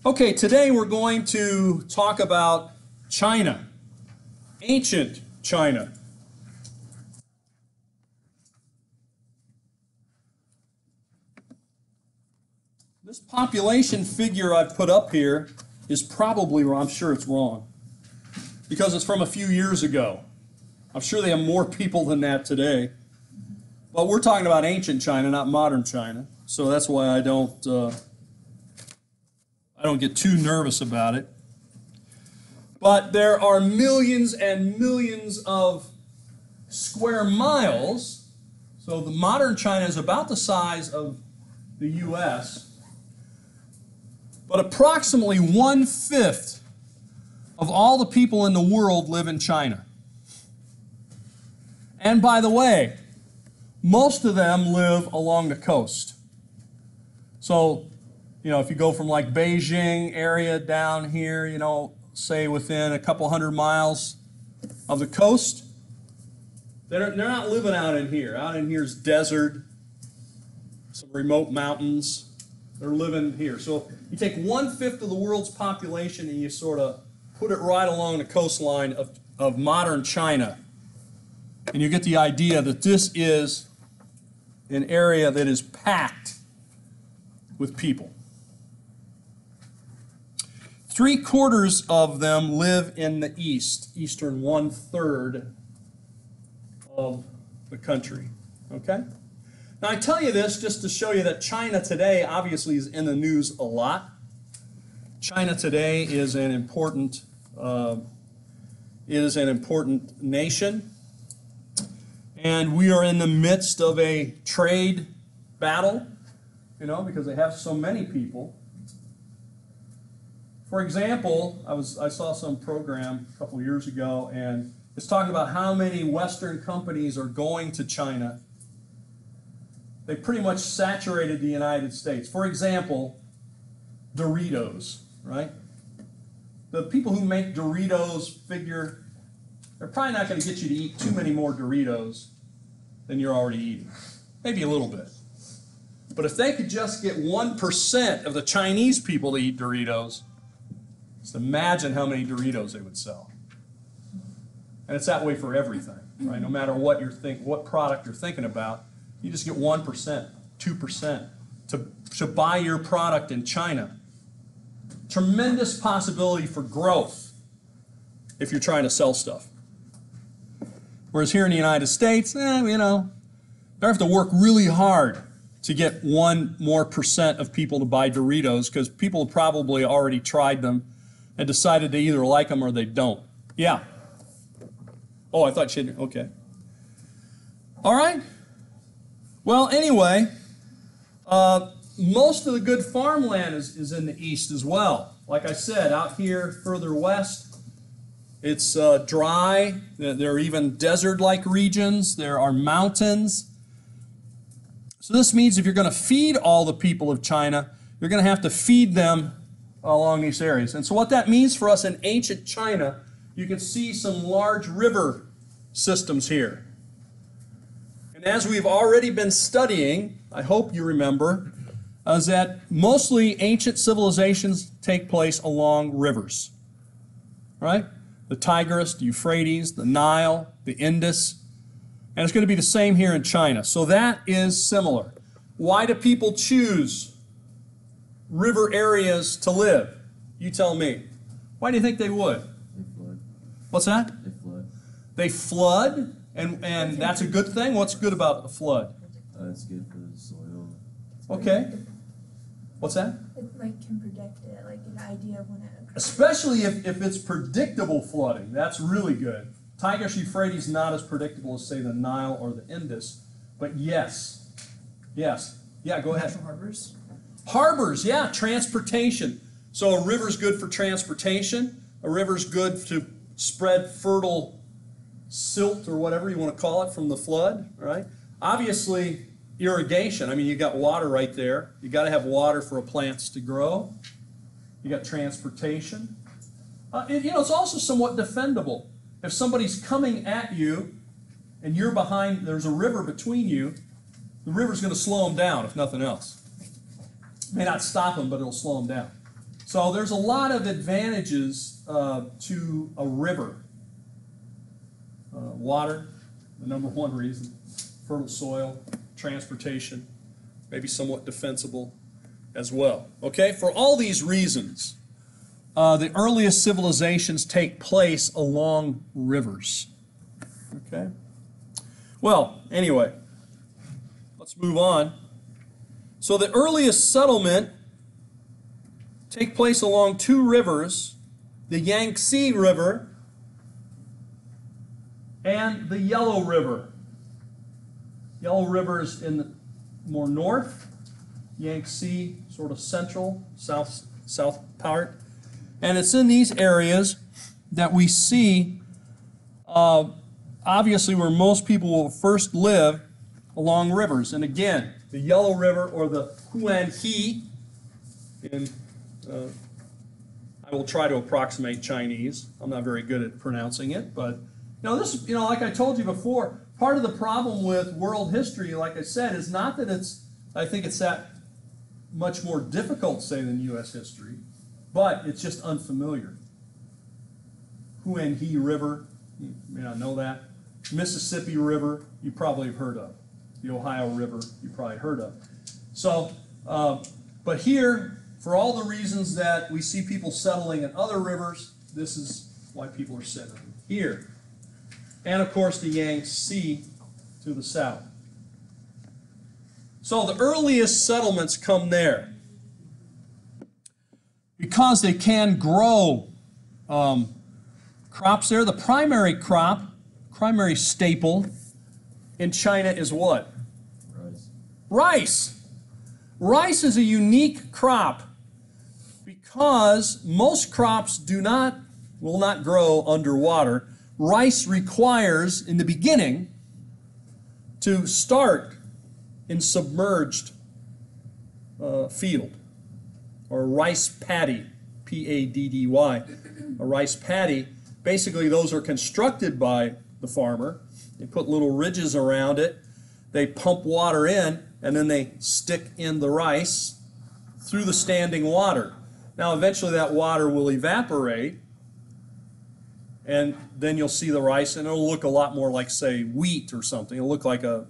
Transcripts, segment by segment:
Okay, today we're going to talk about China, ancient China. This population figure I've put up here is probably wrong. I'm sure it's wrong because it's from a few years ago. I'm sure they have more people than that today. But we're talking about ancient China, not modern China. So that's why I don't get too nervous about it. But there are millions and millions of square miles. So the modern China is about the size of the U.S., but approximately 1/5 of all the people in the world live in China. And by the way, most of them live along the coast. So, if you go from like Beijing area down here, say within a couple hundred miles of the coast, they're not living out in here. Out in here is desert, some remote mountains. They're living here. So you take 1/5 of the world's population and you sort of put it right along the coastline of modern China. And you get the idea that this is an area that is packed with people. 3/4 of them live in the eastern 1/3 of the country. Okay? Now I tell you this just to show you that China today obviously is in the news a lot. China today is an important nation, and we are in the midst of a trade battle, because they have so many people. For example, I saw some program a couple years ago, and it's talking about how many Western companies are going to China. They pretty much saturated the United States. For example, Doritos, right? The people who make Doritos figure they're probably not going to get you to eat too many more Doritos than you're already eating. Maybe a little bit. But if they could just get 1% of the Chinese people to eat Doritos, just imagine how many Doritos they would sell. And it's that way for everything, right? No matter what what product you're thinking about, you just get 1%, 2% to buy your product in China. Tremendous possibility for growth if you're trying to sell stuff. Whereas here in the United States, they have to work really hard to get 1% more of people to buy Doritos because people have probably already tried them and decided they either like them or they don't. Yeah. Oh, I thought she'd, okay. All right. Well, anyway, most of the good farmland is in the east as well. Like I said, out here further west, it's dry. There are even desert-like regions. There are mountains. So this means if you're going to feed all the people of China, you're going to have to feed them along these areas. And so what that means for us in ancient China, you can see some large river systems here. And as we've already been studying, I hope you remember, is that mostly ancient civilizations take place along rivers, right? The Tigris, the Euphrates, the Nile, the Indus, and it's going to be the same here in China. So that is similar. Why do people choose river areas to live? You tell me. Why do you think they would? They flood. What's that? They flood. They flood, and that's a good thing? What's good about a flood? It's good for the soil. Okay. What's that? It can predict it, like an idea of when it occurs. Especially if it's predictable flooding. That's really good. Tigris, Euphrates, not as predictable as, say, the Nile or the Indus. But yes. Yes. Yeah, go ahead. Natural harbors? Harbors, yeah, transportation. So a river's good for transportation. A river's good to spread fertile silt or whatever you want to call it from the flood, right? Obviously, irrigation. I mean, you got water right there. You got to have water for plants to grow. You got transportation. It's also somewhat defendable. If somebody's coming at you and you're behind, there's a river between you, the river's going to slow them down, if nothing else. May not stop them, but it'll slow them down. So there's a lot of advantages to a river. Water, the number one reason. Fertile soil, transportation, maybe somewhat defensible as well. Okay, for all these reasons, the earliest civilizations take place along rivers. Okay? Well, anyway, let's move on. So the earliest settlement take place along two rivers, the Yangtze River and the Yellow River. Yellow River is in the more north, Yangtze sort of central, south part. And it's in these areas that we see, obviously, where most people will first live along rivers. And again, the Yellow River, or the Huanghe, I will try to approximate Chinese. I'm not very good at pronouncing it, but like I told you before, part of the problem with world history, like I said, is not that I think it's that much more difficult, say, than U.S. history, but it's just unfamiliar. Huanghe River, you may not know that. Mississippi River, you probably have heard of. The Ohio River, you probably heard of. So, but here, for all the reasons that we see people settling in other rivers, this is why people are settling here. And of course, the Yangtze to the south. So the earliest settlements come there. Because they can grow crops there, the primary staple in China is what? Rice. Rice is a unique crop because most crops will not grow underwater. Rice requires, in the beginning, to start in submerged field, or a rice paddy, P-A-D-D-Y. A rice paddy, basically those are constructed by the farmer. They put little ridges around it, they pump water in, and then they stick in the rice through the standing water. Now eventually that water will evaporate, and then you'll see the rice, and it'll look a lot more like, say, wheat or something. It'll look like a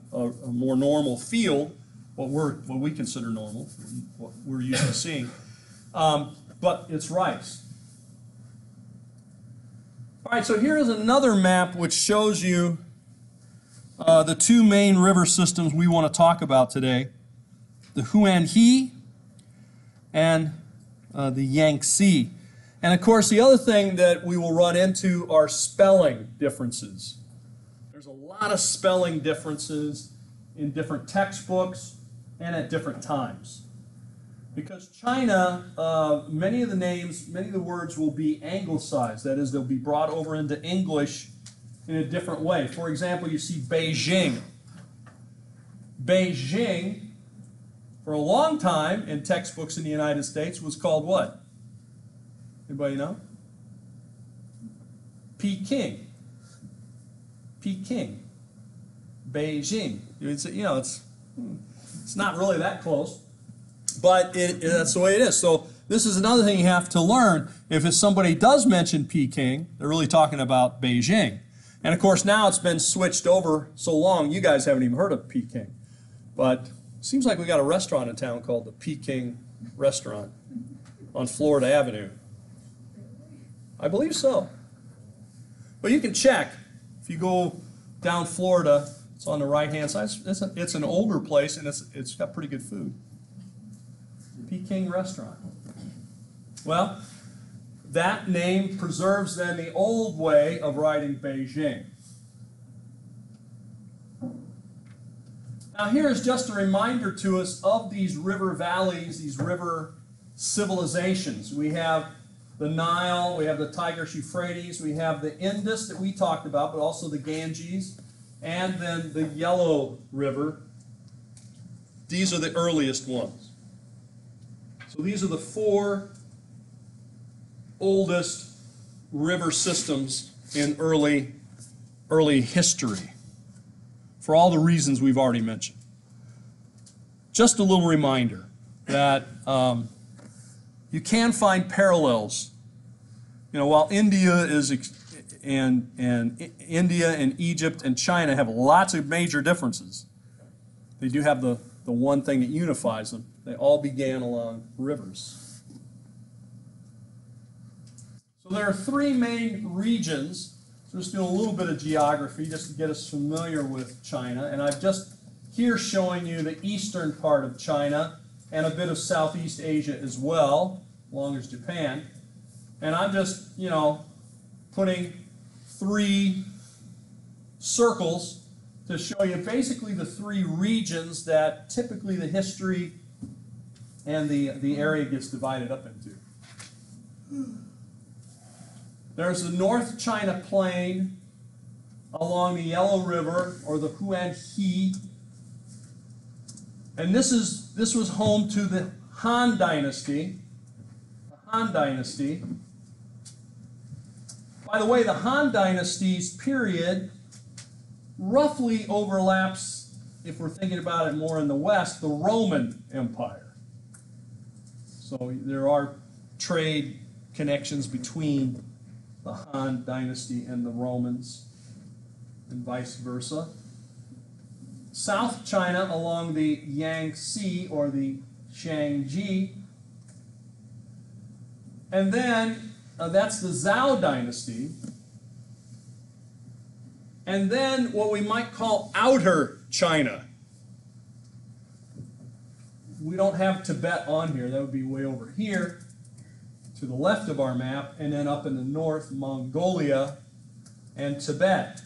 more normal field, what we consider normal, what we're used to seeing. But it's rice. All right, so here is another map which shows you the two main river systems we want to talk about today, the Huanghe and the Yangtze. And of course, the other thing that we will run into are spelling differences. There's a lot of spelling differences in different textbooks and at different times. Because China, many of the words will be anglicized. That is, they'll be brought over into English in a different way. For example, you see Beijing. Beijing, for a long time in textbooks in the United States, was called what? Anybody know? Peking. Peking. Beijing. It's not really that close, but that's the way it is. So this is another thing you have to learn. If somebody does mention Peking, they're really talking about Beijing. And of course now it's been switched over so long, you guys haven't even heard of Peking. But it seems like we got a restaurant in town called the Peking Restaurant on Florida Avenue. I believe so. But you can check. If you go down Florida, it's on the right-hand side. It's an older place, and it's got pretty good food. Peking Restaurant. Well, that name preserves then the old way of writing Beijing. Now here's just a reminder to us of these river valleys, these river civilizations. We have the Nile, we have the Tigris-Euphrates, we have the Indus that we talked about, but also the Ganges, and then the Yellow River. These are the earliest ones. So these are the four oldest river systems in early history, for all the reasons we've already mentioned. Just a little reminder that you can find parallels. You know, while India and India and Egypt and China have lots of major differences, they do have the one thing that unifies them. They all began along rivers. So there are three main regions. So just doing a little bit of geography just to get us familiar with China. And I've just here showing you the eastern part of China and a bit of Southeast Asia as well, along as Japan. And I'm just, you know, putting three circles to show you basically the three regions that typically the history and the area gets divided up into. There's the North China Plain along the Yellow River, or the Huanghe. And this was home to the Han Dynasty. The Han Dynasty. By the way, the Han Dynasty's period roughly overlaps, if we're thinking about it more in the West, the Roman Empire. So there are trade connections between the Han Dynasty and the Romans, and vice versa. South China along the Yangtze, or the Shangji. And then that's the Zhou Dynasty. And then what we might call outer China. We don't have Tibet on here. That would be way over here to the left of our map. And then up in the north, Mongolia and Tibet.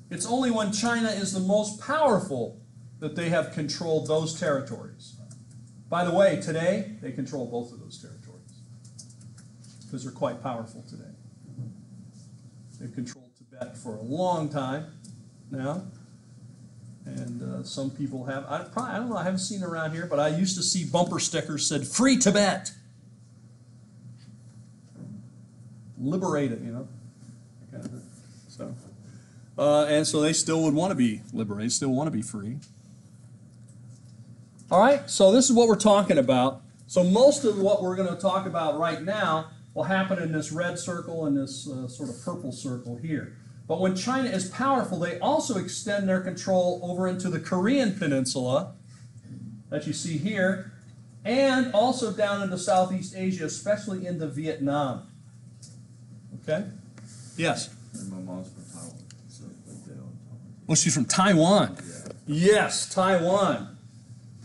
It's only when China is the most powerful that they have controlled those territories. By the way, today, they control both of those territories because they're quite powerful today. They've controlled Tibet for a long time now, and some people have. I don't know. I haven't seen it around here, but I used to see bumper stickers said "Free Tibet," liberate it, you know, kind of thing. So, and so they still would want to be liberated, still want to be free. All right. So this is what we're talking about. So most of what we're going to talk about right now will happen in this red circle and this sort of purple circle here. But when China is powerful, they also extend their control over into the Korean Peninsula that you see here, and also down into Southeast Asia, especially into Vietnam. Okay? Yes? And my mom's from Taiwan, so like they don't. Well, she's from Taiwan. Yeah. Yes, Taiwan.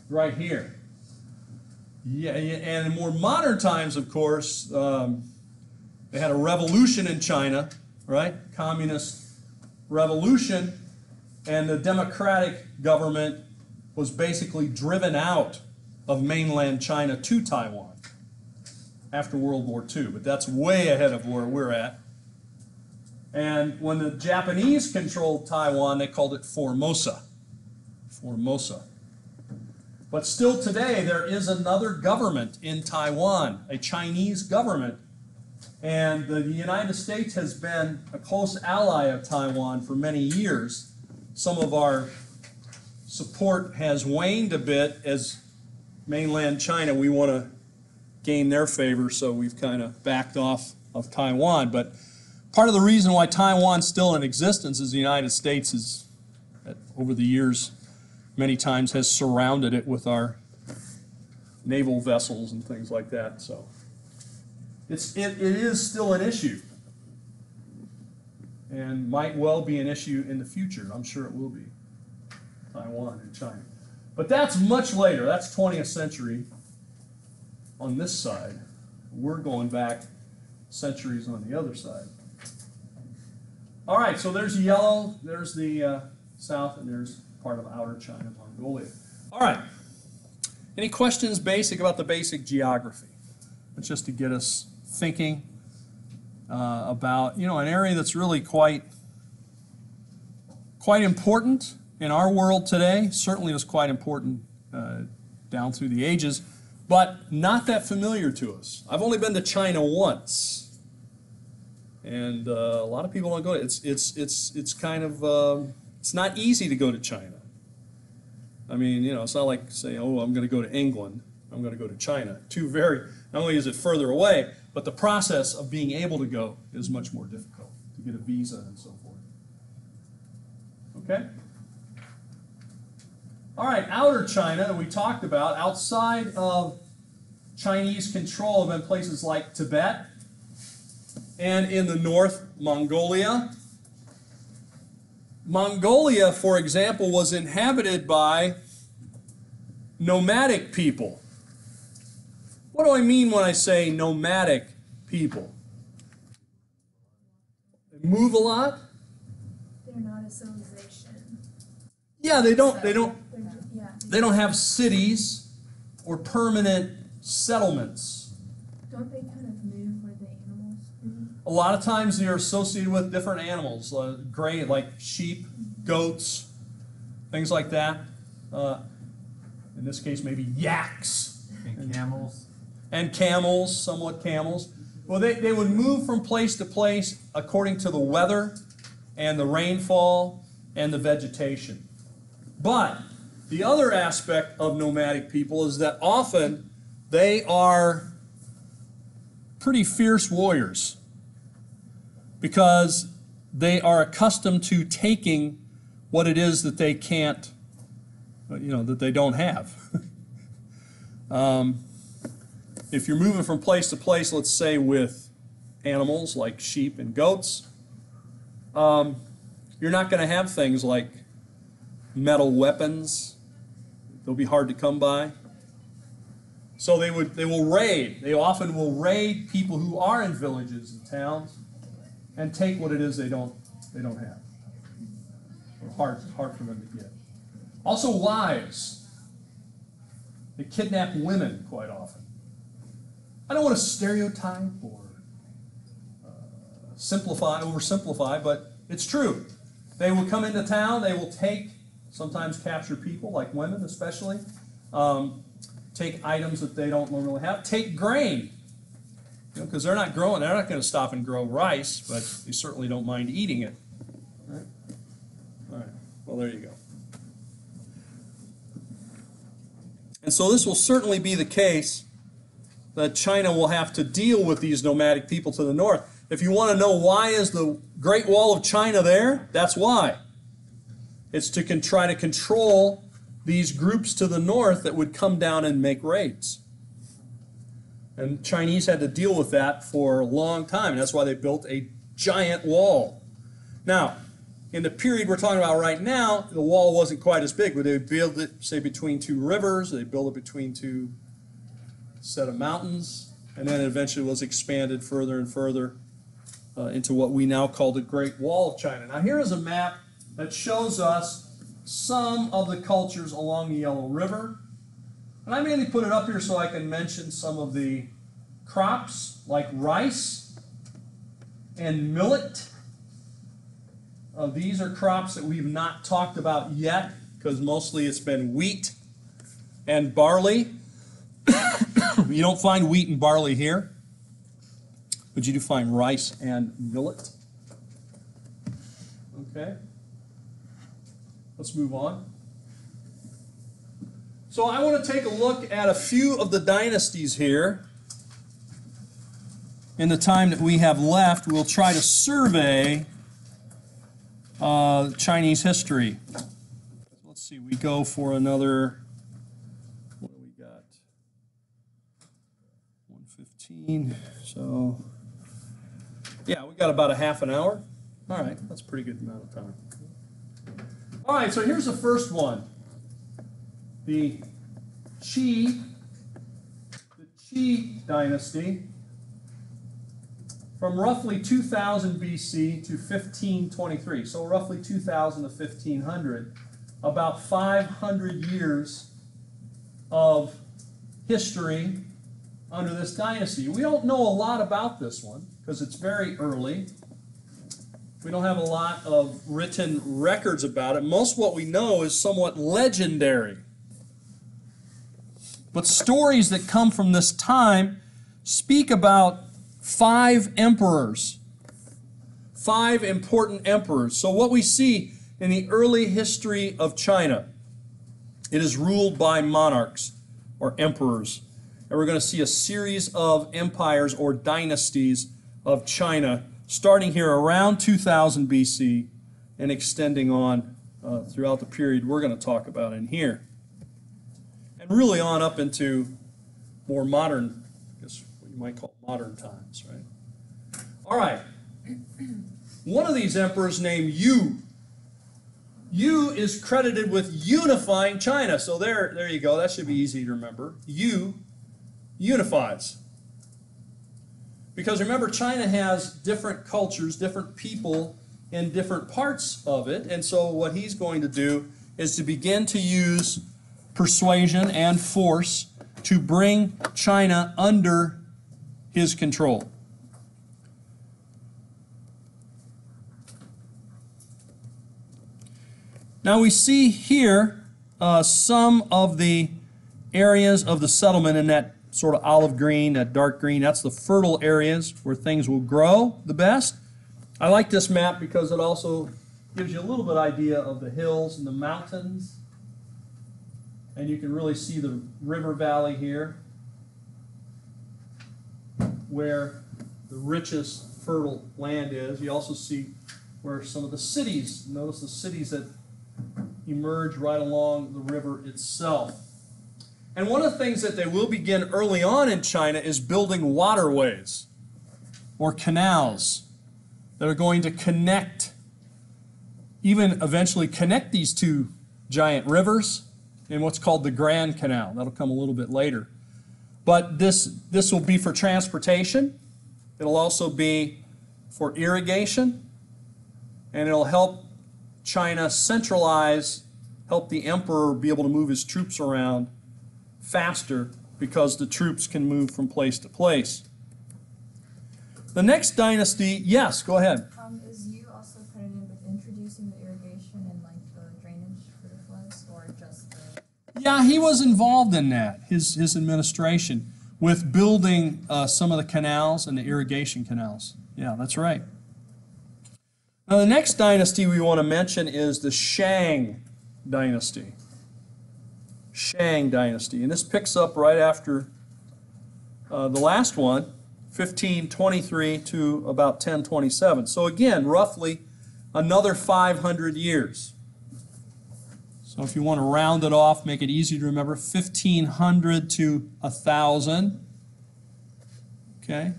Right here. Yeah, and in more modern times, of course, they had a revolution in China, right? Communist revolution, and the democratic government was basically driven out of mainland China to Taiwan after World War II. But that's way ahead of where we're at. And when the Japanese controlled Taiwan, they called it Formosa. Formosa. But still today, there is another government in Taiwan, a Chinese government. And the United States has been a close ally of Taiwan for many years. Some of our support has waned a bit as mainland China, we want to gain their favor, so we've kind of backed off of Taiwan. But part of the reason why Taiwan's still in existence is the United States is, over the years, many times has surrounded it with our naval vessels and things like that. So it is still an issue, and might well be an issue in the future. I'm sure it will be, Taiwan and China. But that's much later. That's 20th century on this side. We're going back centuries on the other side. All right, so there's yellow, there's the south, and there's part of outer China, Mongolia. All right. Any questions basic about the basic geography? It's just to get us thinking about, you know, an area that's really quite important in our world today. Certainly was quite important down through the ages, but not that familiar to us. I've only been to China once, and a lot of people don't go. It's kind of it's not easy to go to China. I mean, you know, it's not like saying, oh, I'm going to go to England. I'm going to go to China. Not only is it further away, but the process of being able to go is much more difficult to get a visa and so forth. Okay? All right, outer China that we talked about, outside of Chinese control, have been places like Tibet and in the north, Mongolia. Mongolia, for example, was inhabited by nomadic people. What do I mean when I say nomadic people? They move a lot? They're not a civilization. Yeah, They're yeah. they don't have cities or permanent settlements. Don't they kind of move where the animals move? A lot of times they're associated with different animals, like sheep, goats, things like that. In this case, maybe yaks. And camels. And camels, somewhat camels. Well, they would move from place to place according to the weather and the rainfall and the vegetation. But the other aspect of nomadic people is that often they are pretty fierce warriors because they are accustomed to taking what it is that they can't, that they don't have. If you're moving from place to place, let's say with animals like sheep and goats, you're not going to have things like metal weapons. They'll be hard to come by. So they will raid. They often will raid people who are in villages and towns and take what it is they don't have. Or hard for them to get. Also wives. They kidnap women quite often. I don't want to stereotype or oversimplify, but it's true. They will come into town, they will sometimes capture people, like women especially, take items that they don't normally have, take grain, because they're not going to stop and grow rice, but they certainly don't mind eating it. Right? All right, well, there you go. And so this will certainly be the case that China will have to deal with these nomadic people to the north. If you want to know why is the Great Wall of China there, that's why. It's to try to control these groups to the north that would come down and make raids. And Chinese had to deal with that for a long time, and that's why they built a giant wall. Now, in the period we're talking about right now, the wall wasn't quite as big, but they would build it, say, between two rivers, they build it between two set of mountains, and then it eventually was expanded further and further into what we now call the Great Wall of China. Now here is a map that shows us some of the cultures along the Yellow River. And I mainly put it up here so I can mention some of the crops like rice and millet. These are crops that we've not talked about yet because mostly it's been wheat and barley. You don't find wheat and barley here, but you do find rice and millet. Okay. Let's move on. So I want to take a look at a few of the dynasties here. In the time that we have left, we'll try to survey Chinese history. Let's see, we go for another, what do we got? 1:15, so yeah, we got about a half an hour. All right, that's a pretty good amount of time. All right, so here's the first one. The Qi dynasty, from roughly 2000 BC to 1523, so roughly 2000 to 1500, about 500 years of history under this dynasty. We don't know a lot about this one because it's very early. We don't have a lot of written records about it. Most of what we know is somewhat legendary. But stories that come from this time speak about 5 emperors, 5 important emperors. So what we see in the early history of China, it is ruled by monarchs. or emperors. And we're going to see a series of empires or dynasties of China starting here around 2000 BC and extending on throughout the period we're going to talk about in here. And really on up into more modern, I guess what you might call modern times, right? All right. One of these emperors named Yu. Yu is credited with unifying China. So there you go. That should be easy to remember. Yu unifies. Because remember, China has different cultures, different people in different parts of it. And so what he's going to do is to begin to use persuasion and force to bring China under his control. Now we see here some of the areas of the settlement in that sort of olive green, that dark green. That's the fertile areas where things will grow the best. I like this map because it also gives you a little bit idea of the hills and the mountains. And you can really see the river valley here, where the richest fertile land is. You also see where some of the cities, notice the cities that emerge right along the river itself. And one of the things that they will begin early on in China is building waterways or canals that are going to connect, even eventually connect these two giant rivers in what's called the Grand Canal. That'll come a little bit later. But this will be for transportation. It'll also be for irrigation. And it'll help China centralize, help the emperor be able to move his troops around faster because the troops can move from place to place. The next dynasty, yes, go ahead. Is Yu also credited with introducing the irrigation and like the drainage for the floods, or just the... Yeah, he was involved in that, his administration, with building some of the canals and the irrigation canals. Yeah, that's right. Now the next dynasty we want to mention is the Shang dynasty. Shang dynasty. And this picks up right after the last one, 1523 to about 1027. So again, roughly another 500 years. So if you want to round it off, make it easy to remember, 1500 to 1000. Okay?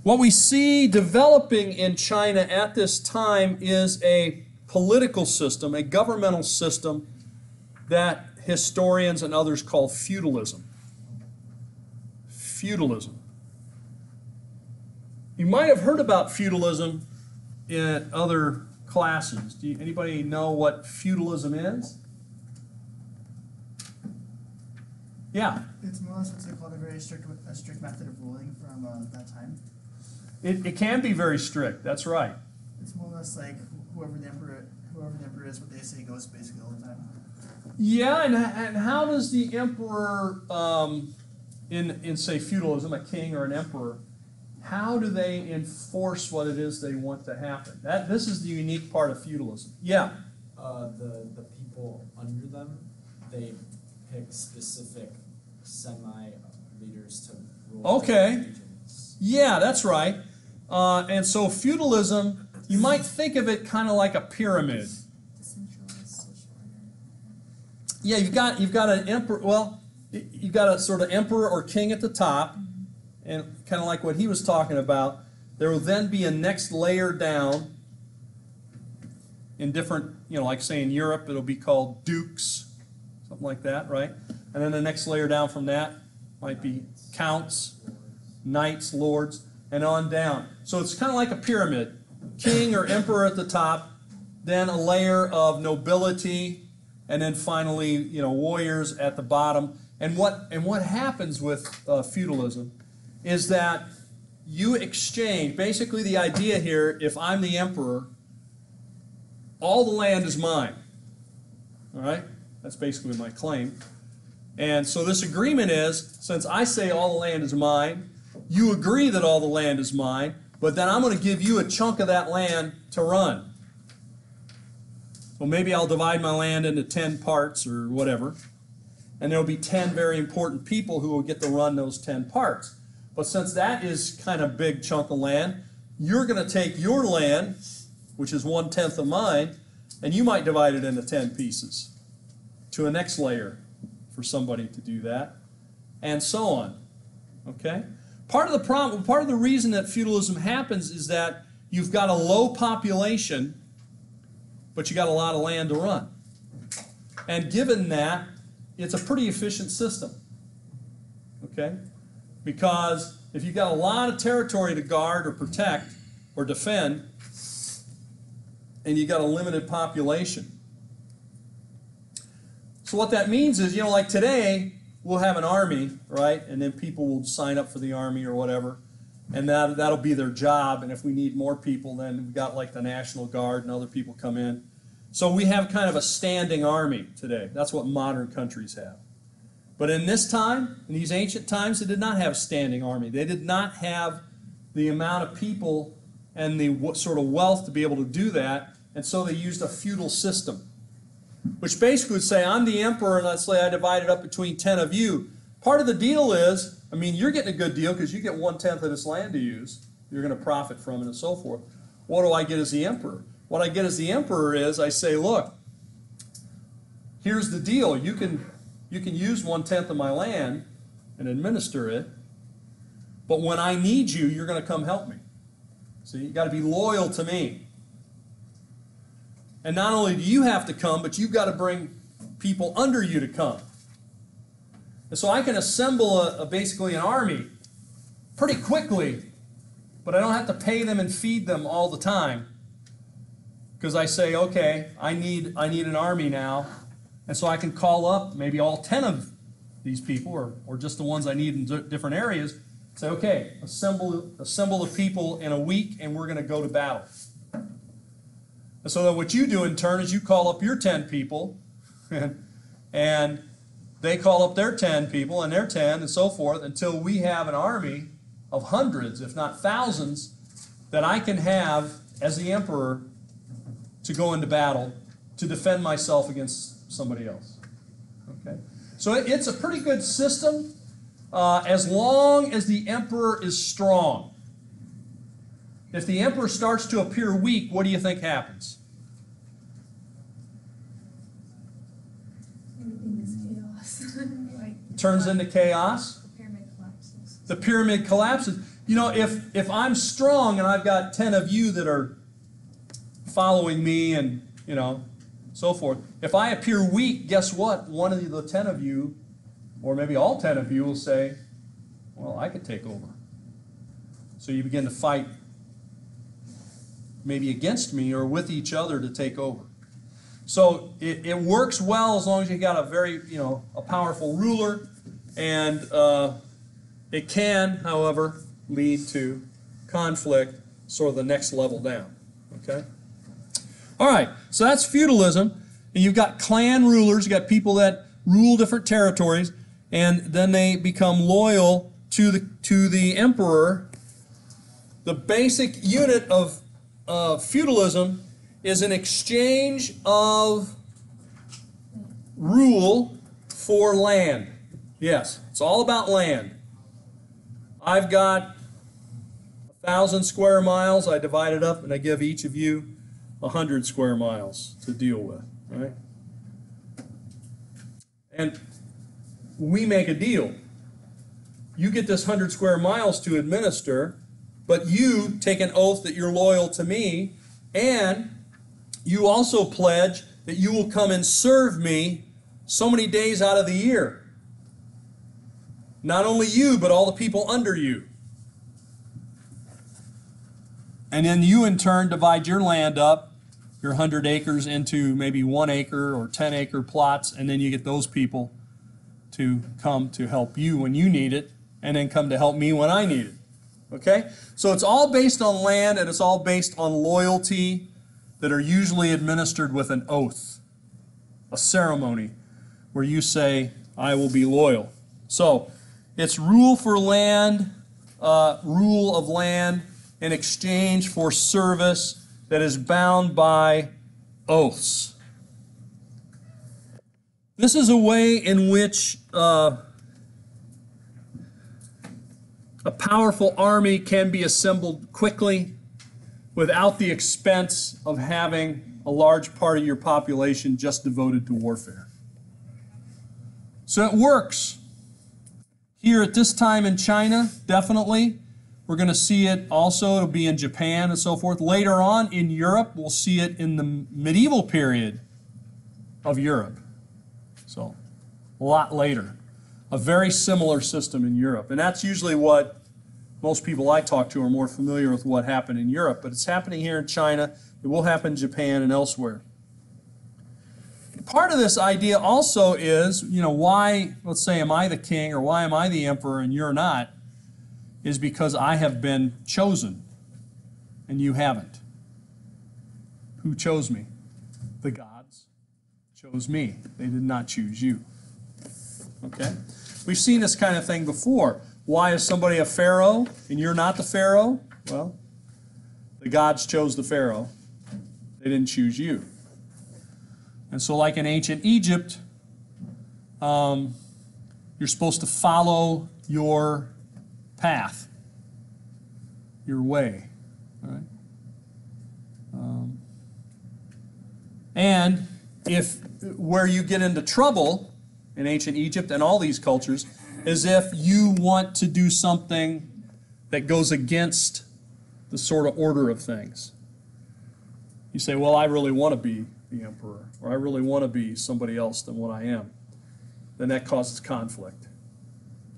What we see developing in China at this time is a political system, a governmental system that historians and others call feudalism. Feudalism. You might have heard about feudalism in other classes. Anybody know what feudalism is? Yeah. It's more or less what's called a very strict method of ruling from that time. It can be very strict, that's right. It's more or less like whoever the emperor is, what they say goes basically all the time. Yeah, and how does the emperor, in say feudalism, a king or an emperor, how do they enforce what it is they want to happen? This is the unique part of feudalism. Yeah. The people under them, they pick specific semi-leaders to rule Okay. regions. Yeah, that's right. And so feudalism, you might think of it kind of like a pyramid. Decentralized social order. Yeah, you've got an emperor. Well, you've got a sort of emperor or king at the top, and kind of like what he was talking about. There will then be a next layer down. In different, like say in Europe, it'll be called dukes, something like that, right? And then the next layer down from that might be counts, knights, lords, and on down. So it's kind of like a pyramid. King or emperor at the top, then a layer of nobility, and then finally, warriors at the bottom. And what happens with feudalism is that you exchange, basically the idea here, if I'm the emperor, all the land is mine. All right? That's basically my claim. And so this agreement is, since I say all the land is mine, you agree that all the land is mine, but then I'm going to give you a chunk of that land to run. Well, maybe I'll divide my land into 10 parts or whatever. and there'll be 10 very important people who will get to run those 10 parts. But since that is kind of big chunk of land, you're going to take your land, which is 1/10 of mine, and you might divide it into 10 pieces to a next layer for somebody to do that, and so on. Okay? Part of the problem, part of the reason that feudalism happens is that you've got a low population, but you got a lot of land to run. And given that, it's a pretty efficient system. Okay? Because if you've got a lot of territory to guard or protect or defend, and you've got a limited population. So what that means is, you know, like today, we'll have an army, right? And then people will sign up for the army or whatever. And that'll be their job. And if we need more people, then we've got like the National Guard and other people come in. So we have kind of a standing army today. That's what modern countries have. But in this time, in these ancient times, they did not have a standing army. They did not have the amount of people and the sort of wealth to be able to do that. And so they used a feudal system, which basically would say, I'm the emperor, and let's say I divide it up between 10 of you. Part of the deal is, I mean, you're getting a good deal because you get 1/10 of this land to use. You're going to profit from it and so forth. What do I get as the emperor? What I get as the emperor is I say, look, here's the deal. You can use 1/10 of my land and administer it, but when I need you, you're going to come help me. So you got to be loyal to me. And not only do you have to come, but you've got to bring people under you to come. And so I can assemble basically an army pretty quickly, but I don't have to pay them and feed them all the time. Because I say, okay, I need an army now, and so I can call up maybe all 10 of these people, or just the ones I need in different areas. Say, okay, assemble the people in a week, and we're going to go to battle. And so then what you do in turn is you call up your 10 people, and they call up their 10 people, and their 10, and so forth, until we have an army of hundreds, if not thousands, that I can have as the emperor to go into battle to defend myself against somebody else. Okay? So it's a pretty good system as long as the emperor is strong. If the emperor starts to appear weak, what do you think happens? Everything is chaos. Like, Turns into chaos. the pyramid collapses. The pyramid collapses. You know, if I'm strong and I've got 10 of you that are following me and, you know, so forth, if I appear weak, guess what? One of the 10 of you, or maybe all 10 of you, will say, well, I could take over. So you begin to fight maybe against me or with each other to take over. So it works well as long as you got a very, a powerful ruler, and it can, however, lead to conflict, sort of the next level down. Okay? All right, so that's feudalism. And you've got clan rulers, you've got people that rule different territories, and then they become loyal to the emperor. The basic unit of feudalism is an exchange of rule for land. Yes, it's all about land. I've got 1,000 square miles. I divide it up and I give each of you 100 square miles to deal with, right? And we make a deal. You get this 100 square miles to administer, but you take an oath that you're loyal to me, and you also pledge that you will come and serve me so many days out of the year. Not only you, but all the people under you. And then you in turn divide your land up, your 100 acres, into maybe 1 acre or 10 acre plots, and then you get those people to come to help you when you need it, and then come to help me when I need it. Okay? So it's all based on land, and it's all based on loyalty that are usually administered with an oath, a ceremony where you say, I will be loyal. So it's rule for land, rule of land in exchange for service that is bound by oaths. This is a way in which a powerful army can be assembled quickly without the expense of having a large part of your population just devoted to warfare. So it works. Here at this time in China, definitely. We're going to see it also, it'll be in Japan and so forth. Later on in Europe, we'll see it in the medieval period of Europe. So, a lot later. A very similar system in Europe. And that's usually what most people I talk to are more familiar with what happened in Europe. But it's happening here in China. It will happen in Japan and elsewhere. Part of this idea also is, why, let's say, am I the king or why am I the emperor and you're not? Is because I have been chosen and you haven't. Who chose me? The gods chose me. They did not choose you. Okay? We've seen this kind of thing before. Why is somebody a pharaoh and you're not the pharaoh? Well, the gods chose the pharaoh. They didn't choose you. And so like in ancient Egypt, you're supposed to follow your path, your way. All right? And if where you get into trouble in ancient Egypt and all these cultures is if you want to do something that goes against the sort of order of things. You say, well, I really want to be the emperor, or I really want to be somebody else than what I am. Then that causes conflict.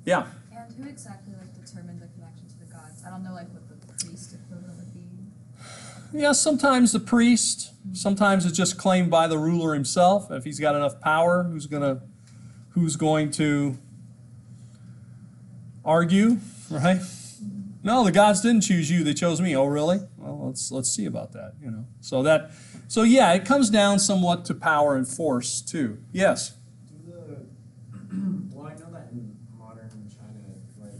Yeah? And who exactly determined the connection to the gods? I don't know what the priest equivalent would be. Yeah, sometimes the priest, sometimes it's just claimed by the ruler himself. If he's got enough power, who's going to argue, right? No, the gods didn't choose you, they chose me. Oh, really? Well, let's see about that, So yeah, it comes down somewhat to power and force too. Yes. Well, I know that in modern China, like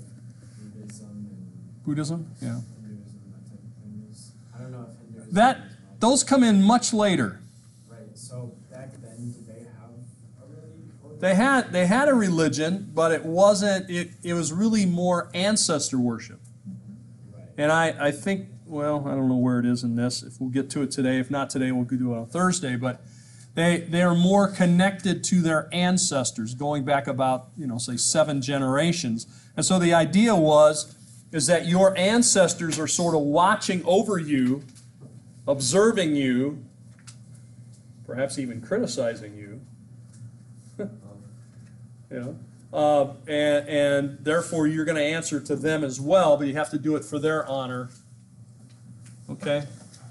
Buddhism, yeah. Hinduism, that type of thing is. I don't know if Hinduism. Those come in much later. Right. So back then, did they have a religion? They had a religion, but it wasn't. It was really more ancestor worship. Right. And I think, well, I don't know where it is in this. If we'll get to it today, if not today, we'll do it on Thursday. But they are more connected to their ancestors, going back about, say 7 generations. And so the idea is that your ancestors are sort of watching over you, observing you, perhaps even criticizing you. And therefore you're going to answer to them as well, but you have to do it for their honor. Okay?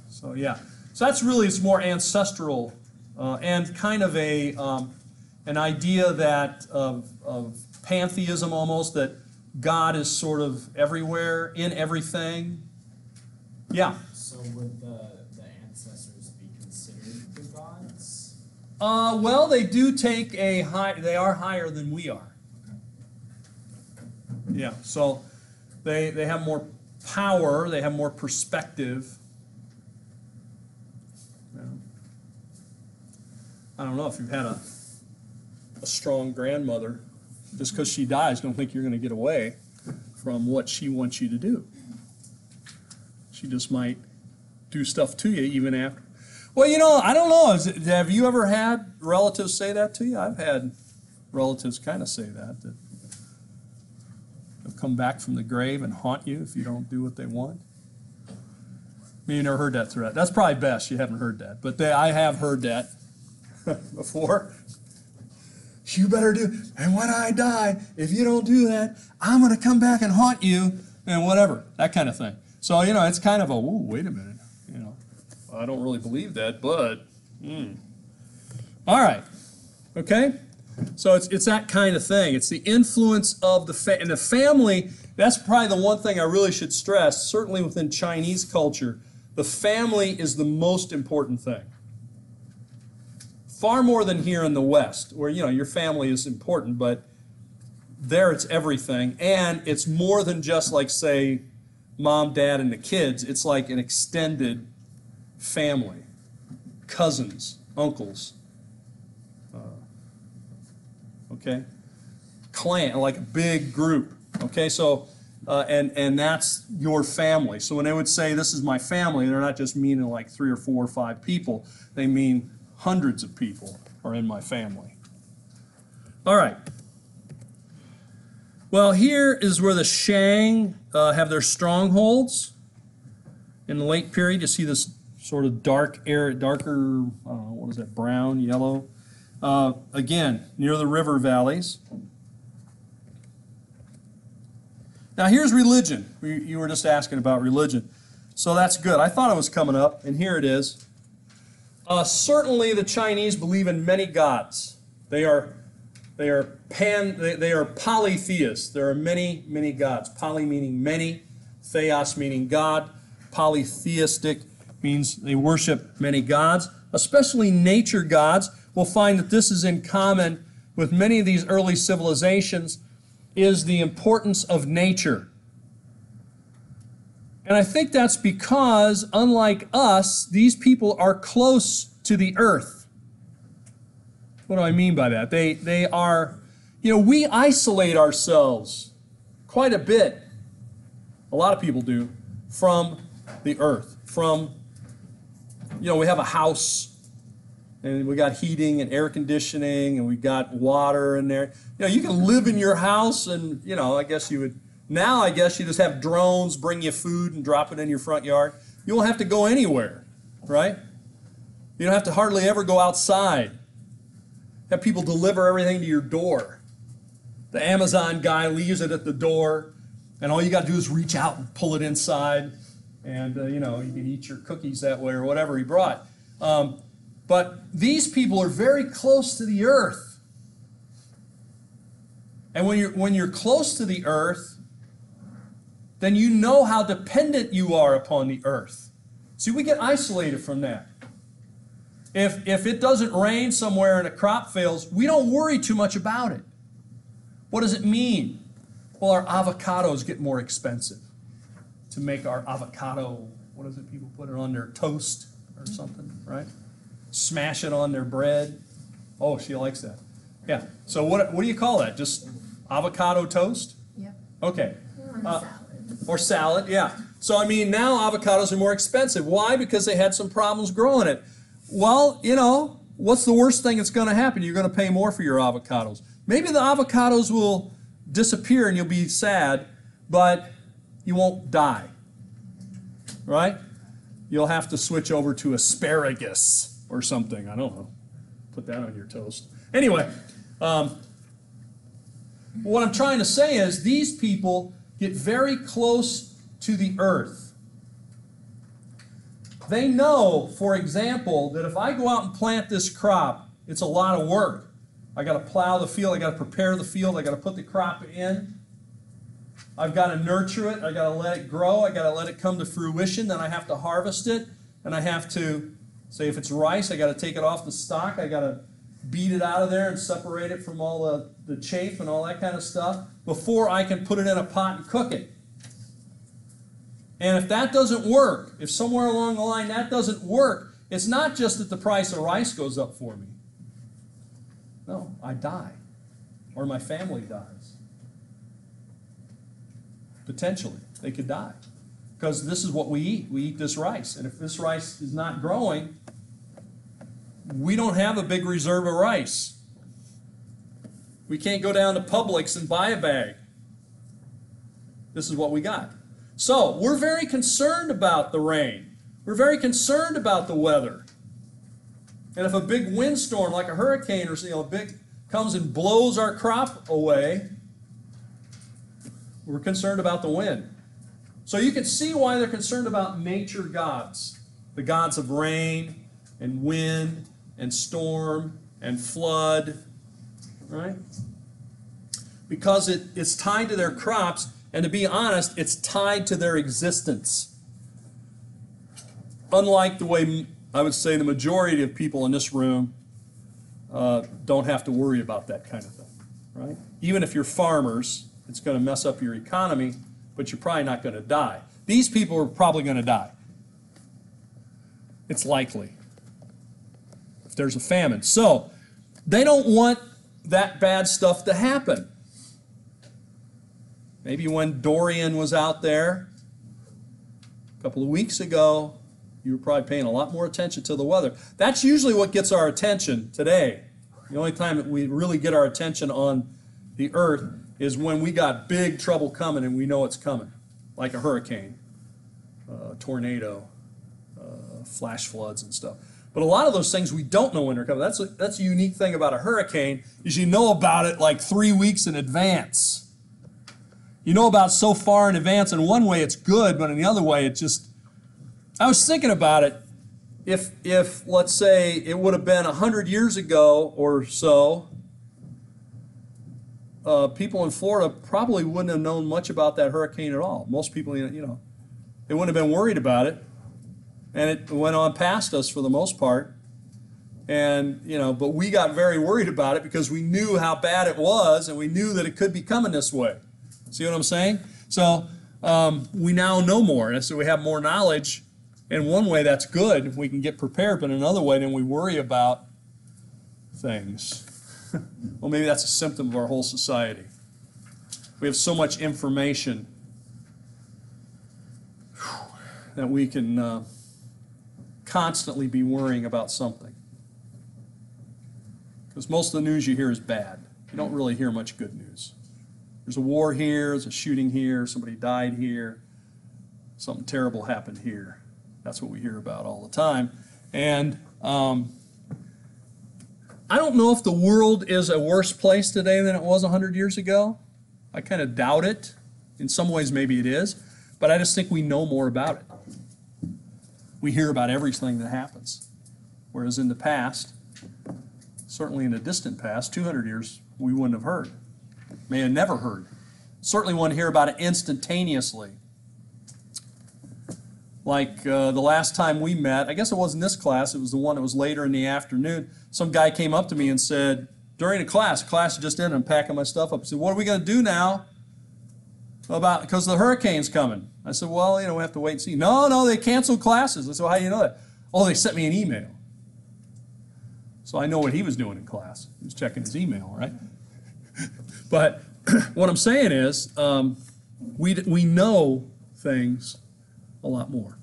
So yeah. So that's really, it's more ancestral and kind of an idea that of pantheism almost, that God is sort of everywhere, in everything. Yeah. So would the ancestors be considered the gods? Well, they do take they are higher than we are. Yeah, so they have more power, they have more perspective. I don't know if you've had a strong grandmother. Just because she dies, don't think you're going to get away from what she wants you to do. She just might do stuff to you even after. Well, I don't know. Have you ever had relatives say that to you? I've had relatives kind of say that they'll come back from the grave and haunt you if you don't do what they want. Maybe you never heard that threat. That's probably best you haven't heard that. But I have heard that before. You better do, and when I die, if you don't do that, I'm going to come back and haunt you, and whatever, that kind of thing. So, it's kind of a, whoa, wait a minute, I don't really believe that, but, All right, okay? So it's that kind of thing. It's the influence of and the family. That's probably the one thing I really should stress, certainly within Chinese culture. The family is the most important thing. Far more than here in the West, where, your family is important, but there it's everything. And it's more than just like, say, mom, dad, and the kids. It's like an extended family. Cousins, uncles, okay? Clan, like a big group, okay? So, and that's your family. So when they would say, this is my family, they're not just meaning like 3 or 4 or 5 people. They mean hundreds of people are in my family. All right. Well, here is where the Shang have their strongholds. In the late period, you see this sort of darker, I don't know, what is that, brown, yellow? Again, near the river valleys. Now here's religion. You were just asking about religion. So that's good. I thought it was coming up, and here it is. Certainly the Chinese believe in many gods. They are polytheists. There are many, many gods. Poly meaning many, theos meaning God. Polytheistic means they worship many gods, especially nature gods. We'll find that this is in common with many of these early civilizations, is the importance of nature. And I think that's because, unlike us, these people are close to the earth. What do I mean by that? They are, we isolate ourselves quite a bit, a lot of people do, from the earth. We have a house, and we got heating and air conditioning, and we got water in there. You can live in your house, and, I guess you just have drones bring you food and drop it in your front yard. You won't have to go anywhere, right? You don't have to hardly ever go outside. Have people deliver everything to your door. The Amazon guy leaves it at the door, and all you got to do is reach out and pull it inside, and, you can eat your cookies that way or whatever he brought. But these people are very close to the earth. And when you're close to the earth, then you know how dependent you are upon the earth. See, we get isolated from that. If it doesn't rain somewhere and a crop fails, we don't worry too much about it. What does it mean? Well, our avocados get more expensive. To make our avocado, what is it people put it on their toast or something, right? Smash it on their bread. Oh, she likes that. Yeah. So what do you call that? Just avocado toast? Yep. Okay. Or salad. Or salad, yeah. So now avocados are more expensive. Why? Because they had some problems growing it. Well, what's the worst thing that's going to happen? You're going to pay more for your avocados. Maybe the avocados will disappear and you'll be sad, but you won't die, right? You'll have to switch over to asparagus or something. I don't know. Put that on your toast. Anyway, what I'm trying to say is these people get very close to the earth. They know, for example, that if I go out and plant this crop, it's a lot of work. I got to plow the field. I got to prepare the field. I got to put the crop in. I've got to nurture it. I got to let it grow. I got to let it come to fruition. Then I have to harvest it. And I have to, say if it's rice, I got to take it off the stalk. I got to beat it out of there and separate it from all the chaff and all that kind of stuff before I can put it in a pot and cook it. And if that doesn't work, if somewhere along the line that doesn't work, it's not just that the price of rice goes up for me. No, I die. Or my family dies. Potentially, they could die. Because this is what we eat. We eat this rice. And if this rice is not growing, we don't have a big reserve of rice. We can't go down to Publix and buy a bag. This is what we got. So, we're very concerned about the rain. We're very concerned about the weather. And if a big windstorm, like a hurricane or big comes and blows our crop away, we're concerned about the wind. So you can see why they're concerned about nature gods. The gods of rain and wind and storm and flood, right? Because it's tied to their crops, and to be honest, it's tied to their existence. Unlike the way I would say the majority of people in this room don't have to worry about that kind of thing, right? Even if you're farmers, it's going to mess up your economy, but you're probably not going to die. These people are probably going to die. It's likely if there's a famine. So they don't want that bad stuff to happen. Maybe when Dorian was out there a couple of weeks ago, you were probably paying a lot more attention to the weather. That's usually what gets our attention today. The only time that we really get our attention on the earth is when we got big trouble coming and we know it's coming, like a hurricane, tornado, flash floods and stuff. But a lot of those things we don't know when they're coming. That's a unique thing about a hurricane, is you know about it like 3 weeks in advance. You know about it so far in advance. In one way it's good, but in the other way it just... I was thinking about it. If let's say it would have been 100 years ago or so, people in Florida probably wouldn't have known much about that hurricane at all. Most people, they wouldn't have been worried about it. And it went on past us for the most part. And, but we got very worried about it because we knew how bad it was and we knew that it could be coming this way. See what I'm saying? So we now know more. And so we have more knowledge. In one way, that's good. We can get prepared. But in another way, then we worry about things. Well, maybe that's a symptom of our whole society. We have so much information that we can constantly be worrying about something. Because most of the news you hear is bad. You don't really hear much good news. There's a war here, there's a shooting here, somebody died here, something terrible happened here. That's what we hear about all the time. And I don't know if the world is a worse place today than it was 100 years ago. I kind of doubt it. In some ways, maybe it is. But I just think we know more about it. We hear about everything that happens. Whereas in the past, certainly in the distant past, 200 years, we wouldn't have heard. May have never heard. Certainly wouldn't hear about it instantaneously. Like the last time we met, I guess it wasn't this class, it was the one that was later in the afternoon. Some guy came up to me and said, during the class just ended, I'm packing my stuff up. He said, what are we going to do now because the hurricane's coming? I said, well, we have to wait and see. No, they canceled classes. I said, well, how do you know that? Oh, they sent me an email. So I know what he was doing in class. He was checking his email, right? But what I'm saying is we know things a lot more.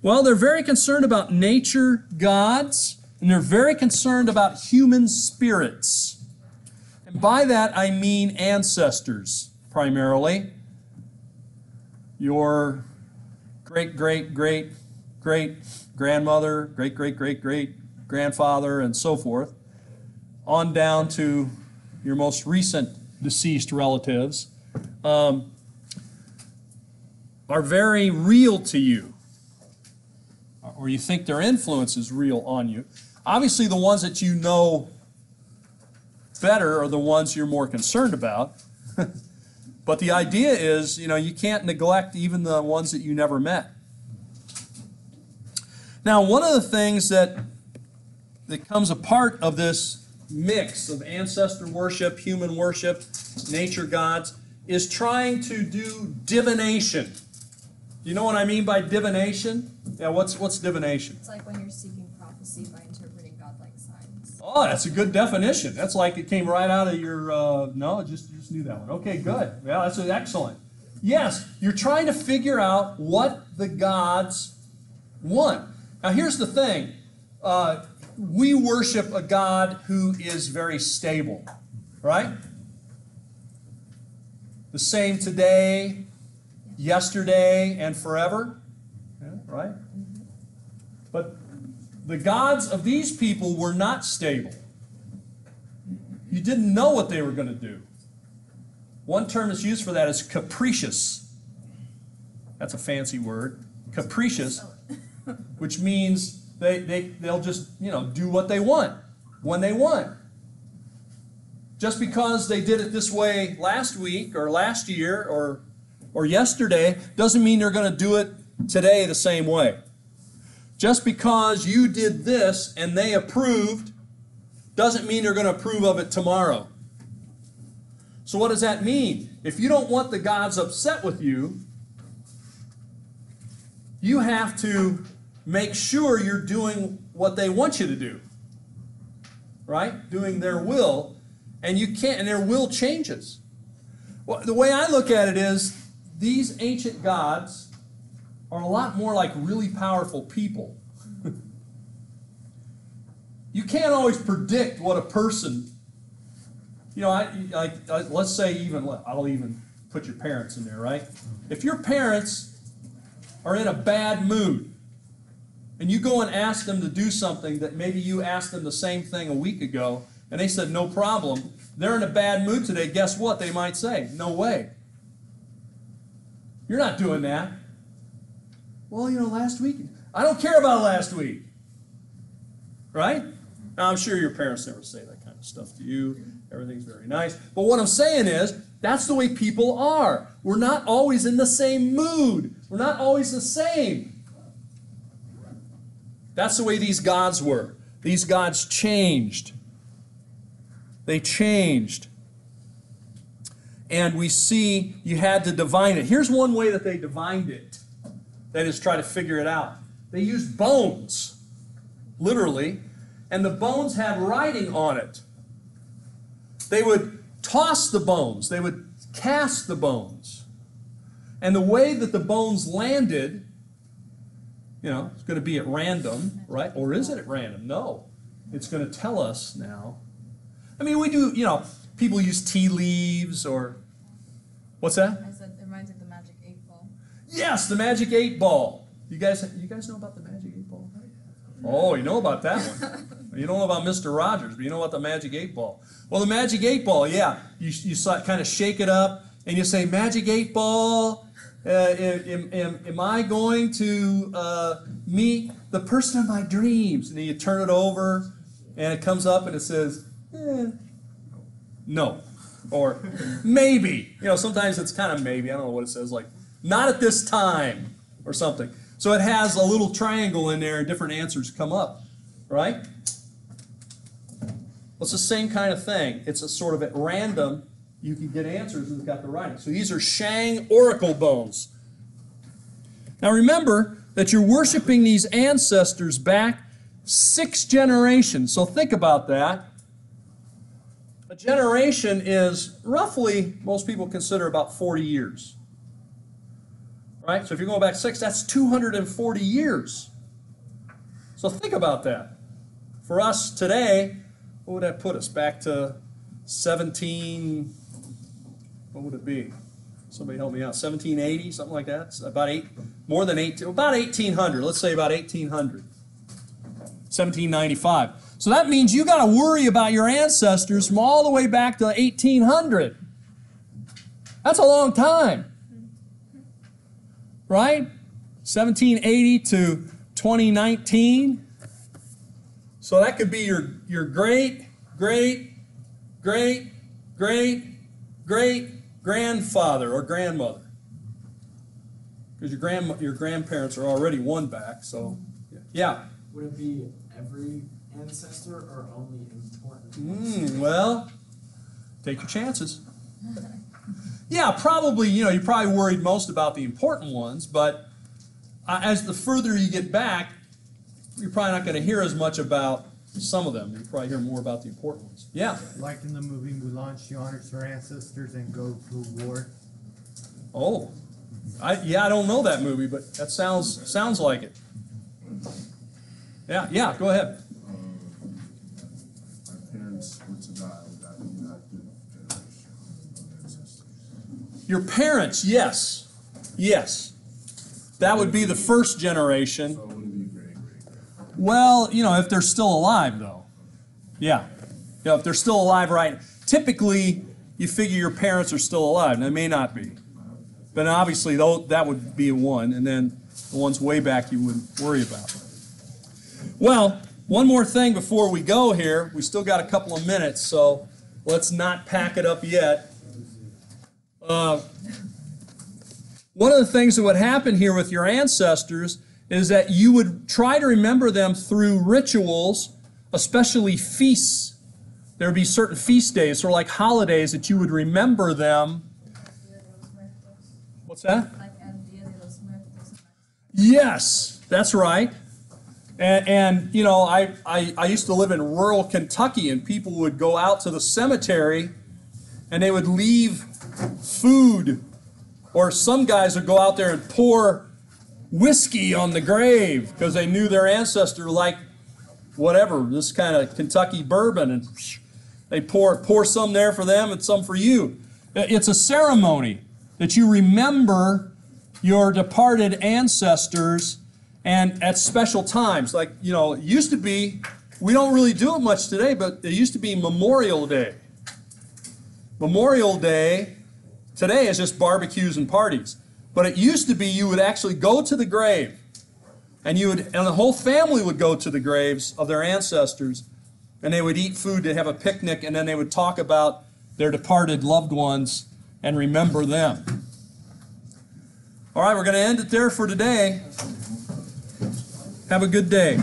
Well, they're very concerned about nature gods, and they're very concerned about human spirits. And by that I mean ancestors, primarily. Your great-great-great-great-grandmother, great-great-great-great-grandfather, and so forth, on down to your most recent deceased relatives, are very real to you, or you think their influence is real on you. Obviously, the ones that you know better are the ones you're more concerned about. But the idea is, you can't neglect even the ones that you never met. Now, one of the things that comes a part of this mix of ancestor worship, human worship, nature gods, is trying to do divination. Do you know what I mean by divination? Yeah, what's divination? It's like when you're seeking prophecy by interpreting godlike signs. Oh, that's a good definition. That's like it came right out of your, no, just knew that one. Okay, good. Yeah, that's excellent. Yes, you're trying to figure out what the gods want. Now, here's the thing. We worship a God who is very stable, right? The same today, yesterday, and forever, yeah, right? But the gods of these people were not stable. You didn't know what they were going to do. One term that's used for that is capricious. That's a fancy word. Capricious, which means they'll just, do what they want, when they want. Just because they did it this way last week or last year or yesterday doesn't mean they're going to do it today the same way. Just because you did this and they approved doesn't mean they're going to approve of it tomorrow. So what does that mean? If you don't want the gods upset with you, you have to make sure you're doing what they want you to do, right? Doing their will. And you can't, and there will changes. Well, the way I look at it is, these ancient gods are a lot more like really powerful people. You can't always predict what a person, you know, let's say I'll even put your parents in there, right? If your parents are in a bad mood, and you go and ask them to do something that maybe you asked them the same thing a week ago, and they said, no problem, they're in a bad mood today, guess what they might say? No way. You're not doing that. Well, you know, last week, I don't care about last week. Right? Now, I'm sure your parents never say that kind of stuff to you. Everything's very nice. But what I'm saying is, that's the way people are. We're not always in the same mood. We're not always the same. That's the way these gods were. These gods changed. They changed. And we see you had to divine it. Here's one way that they divined it. That is, try to figure it out. They used bones, literally, and the bones had writing on it. They would toss the bones. They would cast the bones. And the way that the bones landed, you know, it's going to be at random, right? Or is it at random? No. It's going to tell us now. I mean, we do, you know, people use tea leaves or, what's that? I said it reminds me of the Magic 8 Ball. Yes, the Magic 8 Ball. You guys know about the Magic 8 Ball? Oh, you know about that one. You don't know about Mr. Rogers, but you know about the Magic 8 Ball. Well, the Magic 8 Ball, yeah. You kind of shake it up, and you say, Magic 8 Ball, am I going to meet the person of my dreams? And then you turn it over, and it comes up, and it says, no. Or maybe. You know, sometimes it's kind of maybe. I don't know what it says, like, not at this time, or something. So it has a little triangle in there, and different answers come up, right? Well, it's the same kind of thing. It's a sort of at random, you can get answers, and it's got the writing. So these are Shang oracle bones. Now remember that you're worshiping these ancestors back 6 generations. So think about that. A generation is roughly, most people consider about 40 years. Right? So if you're going back 6, that's 240 years. So think about that. For us today, what would that put us? Back to 17, what would it be? Somebody help me out. 1780, something like that? It's about about 1800. Let's say about 1800. 1795. So that means you got to worry about your ancestors from all the way back to 1800. That's a long time. Right? 1780 to 2019. So that could be your great, great, great, great, great grandfather or grandmother. Because your grandparents are already one back, so yeah. Would it be every ancestor or only important ones? Well, take your chances. Yeah, probably, you know, you're probably worried most about the important ones, but as the further you get back, you're probably not going to hear as much about some of them. You'll probably hear more about the important ones. Yeah. Like in the movie Mulan, she honors her ancestors and goes to war. Oh, I don't know that movie, but that sounds like it. Yeah, go ahead. My parents were to die. Would that be that good generation of ancestors? Your parents, yes. Yes. That would be the first generation. So would it be great? Well, you know, if they're still alive, though. Yeah. You know, if they're still alive, right? Typically, you figure your parents are still alive. They may not be. But obviously, that would be one. And then the ones way back you wouldn't worry about. Well, one more thing before we go here. We still got a couple of minutes, so let's not pack it up yet. One of the things that would happen here with your ancestors is that you would try to remember them through rituals, especially feasts. There would be certain feast days, or like holidays, that you would remember them. What's that? Like El Dia de los Muertos. Yes, that's right. And you know, I used to live in rural Kentucky, and people would go out to the cemetery and they would leave food, or some guys would go out there and pour whiskey on the grave because they knew their ancestor liked whatever, this kind of Kentucky bourbon, and they pour some there for them and some for you. It's a ceremony that you remember your departed ancestors, and at special times. Like, you know, it used to be, we don't really do it much today, but it used to be Memorial Day. Memorial Day today is just barbecues and parties. But it used to be you would actually go to the grave, and the whole family would go to the graves of their ancestors, and they would eat food, they'd have a picnic, and then they would talk about their departed loved ones and remember them. All right, we're going to end it there for today. Have a good day.